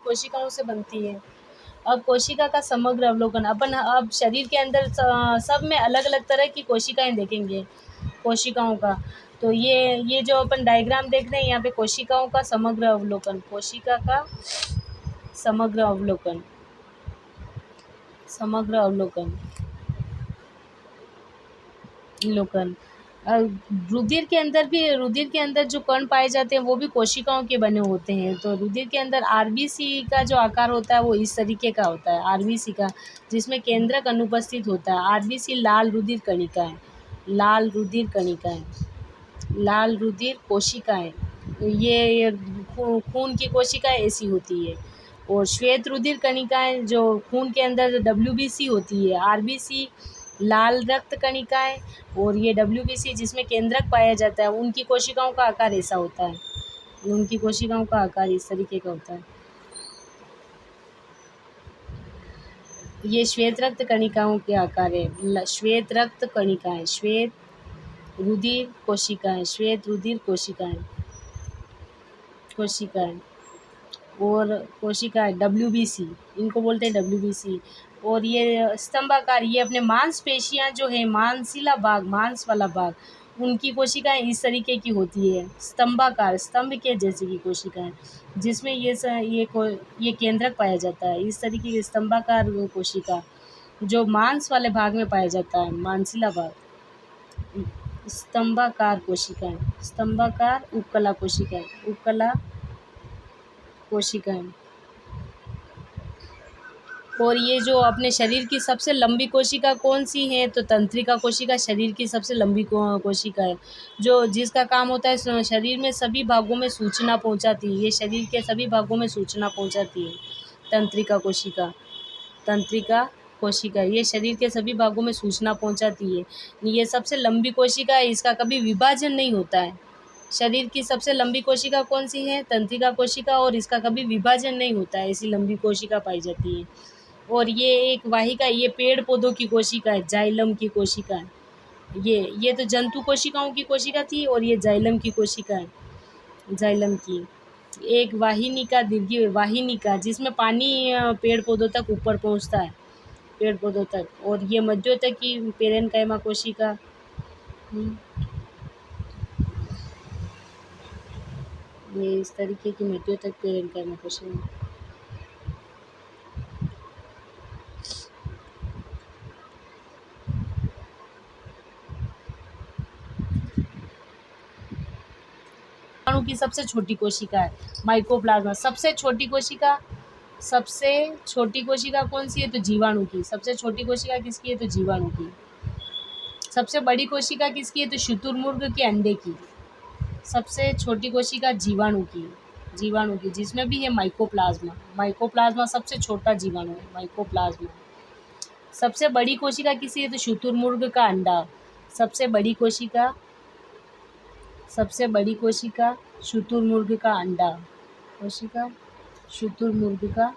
कोशिकाओं से बनती है। अब कोशिका का समग्र अवलोकन, अपन अब शरीर के अंदर सब में अलग अलग तरह की कोशिकाएं देखेंगे, कोशिकाओं का। तो ये जो अपन डायग्राम देख रहे हैं, यहाँ पे कोशिकाओं का समग्र अवलोकन, कोशिका का समग्र अवलोकन, समग्र अवलोकन अवलोकन। रुधिर के अंदर जो कण पाए जाते हैं वो भी कोशिकाओं के बने होते हैं। तो रुधिर के अंदर आरबीसी का जो आकार होता है वो इस तरीके का होता है, आरबीसी का, जिसमें केंद्रक अनुपस्थित होता है। आरबीसी लाल रुधिर कणिकाएं, लाल रुधिर कणिकाएं, लाल रुधिर कोशिकाएं, ये खून की कोशिकाएं ऐसी होती है। और श्वेत रुधिर कणिकाएं जो खून के अंदर डब्ल्यूबीसी होती है। आरबीसी लाल रक्त कणिकाएं, और ये डब्ल्यूबीसी जिसमें केंद्रक पाया जाता है, उनकी कोशिकाओं का आकार ऐसा होता है, उनकी कोशिकाओं का आकार इस तरीके का होता है। ये श्वेत रक्त कणिकाओं के आकार है, श्वेत रक्त कणिकाएं, श्वेत रुधिर कोशिकाएं, श्वेत रुधिर कोशिकाएं, कोशिकाएं और कोशिकाएं डब्ल्यूबीसी, इनको बोलते हैं डब्ल्यूबीसी। और ये स्तंभाकार, ये अपने मांसपेशियां जो है, मांसीला भाग, मांस वाला भाग, उनकी कोशिकाएं इस तरीके की होती है, स्तंभाकार, स्तंभ के जैसे की कोशिकाएं, जिसमें ये केंद्रक पाया जाता है। इस तरीके की स्तंभाकार कोशिका जो मांस वाले भाग में पाया जाता है, मांसीला भाग, स्तंभाकार कोशिकाएं, स्तंभाकार उपकला कोशिकाएं, उपकला कोशिकाएं। और ये जो अपने शरीर की सबसे लंबी कोशिका कौन सी है, तो तंत्रिका कोशिका शरीर की सबसे लंबी कोशिका है, जो जिसका काम होता है शरीर में सभी भागों में सूचना पहुंचाती है। ये शरीर के सभी भागों में सूचना पहुंचाती है, तंत्रिका कोशिका, तंत्रिका कोशिका, ये शरीर के सभी भागों में सूचना पहुंचाती है। ये सबसे लंबी कोशिका है, इसका कभी विभाजन नहीं होता है। शरीर की सबसे लंबी कोशिका कौन सी है, तंत्रिका कोशिका, और इसका कभी विभाजन नहीं होता है, ऐसी लंबी कोशिका पाई जाती है। और ये एक वाहिका, ये पेड़ पौधों की कोशिका है, जाइलम की कोशिका है। ये तो जंतु कोशिकाओं की कोशिका थी, और ये जाइलम की कोशिका है, जाइलम की। एक वाहिनिका, दीर्घी वाहिनिका, जिसमें पानी पेड़ पौधों तक ऊपर पहुंचता है, पेड़ पौधों तक। और ये मध्योतक की पेरेनकाइमा कोशिका, ये इस तरीके की मध्योतक पेरेनकाइमा कोशिका। जीवाणु की सबसे छोटी कोशिका है माइकोप्लाज्मा। सबसे छोटी कोशिका, सबसे छोटी कोशिका कौन सी है, तो जीवाणु की। सबसे छोटी कोशिका किसकी है, तो जीवाणु की। सबसे बड़ी कोशिका किसकी है, तो शुतुरमुर्ग के अंडे की। सबसे छोटी कोशिका जीवाणु की, जीवाणु की, जिसमें भी है माइकोप्लाज्मा। माइकोप्लाज्मा सबसे छोटा जीवाणु है, माइकोप्लाज्मा। सबसे बड़ी कोशिका किसकी है, तो शुतुरमुर्ग का अंडा। सबसे बड़ी कोशिका, सबसे बड़ी कोशिका शुतुरमुर्ग का अंडा, कोशिका शुतुरमुर्ग का,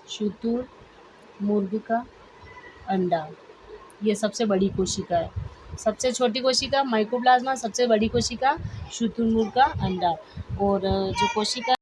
शुतुरमुर्ग का अंडा, ये सबसे बड़ी कोशिका है। सबसे छोटी कोशिका माइकोप्लाज्मा, सबसे बड़ी कोशिका शुतुरमुर्ग का अंडा। और जो कोशिका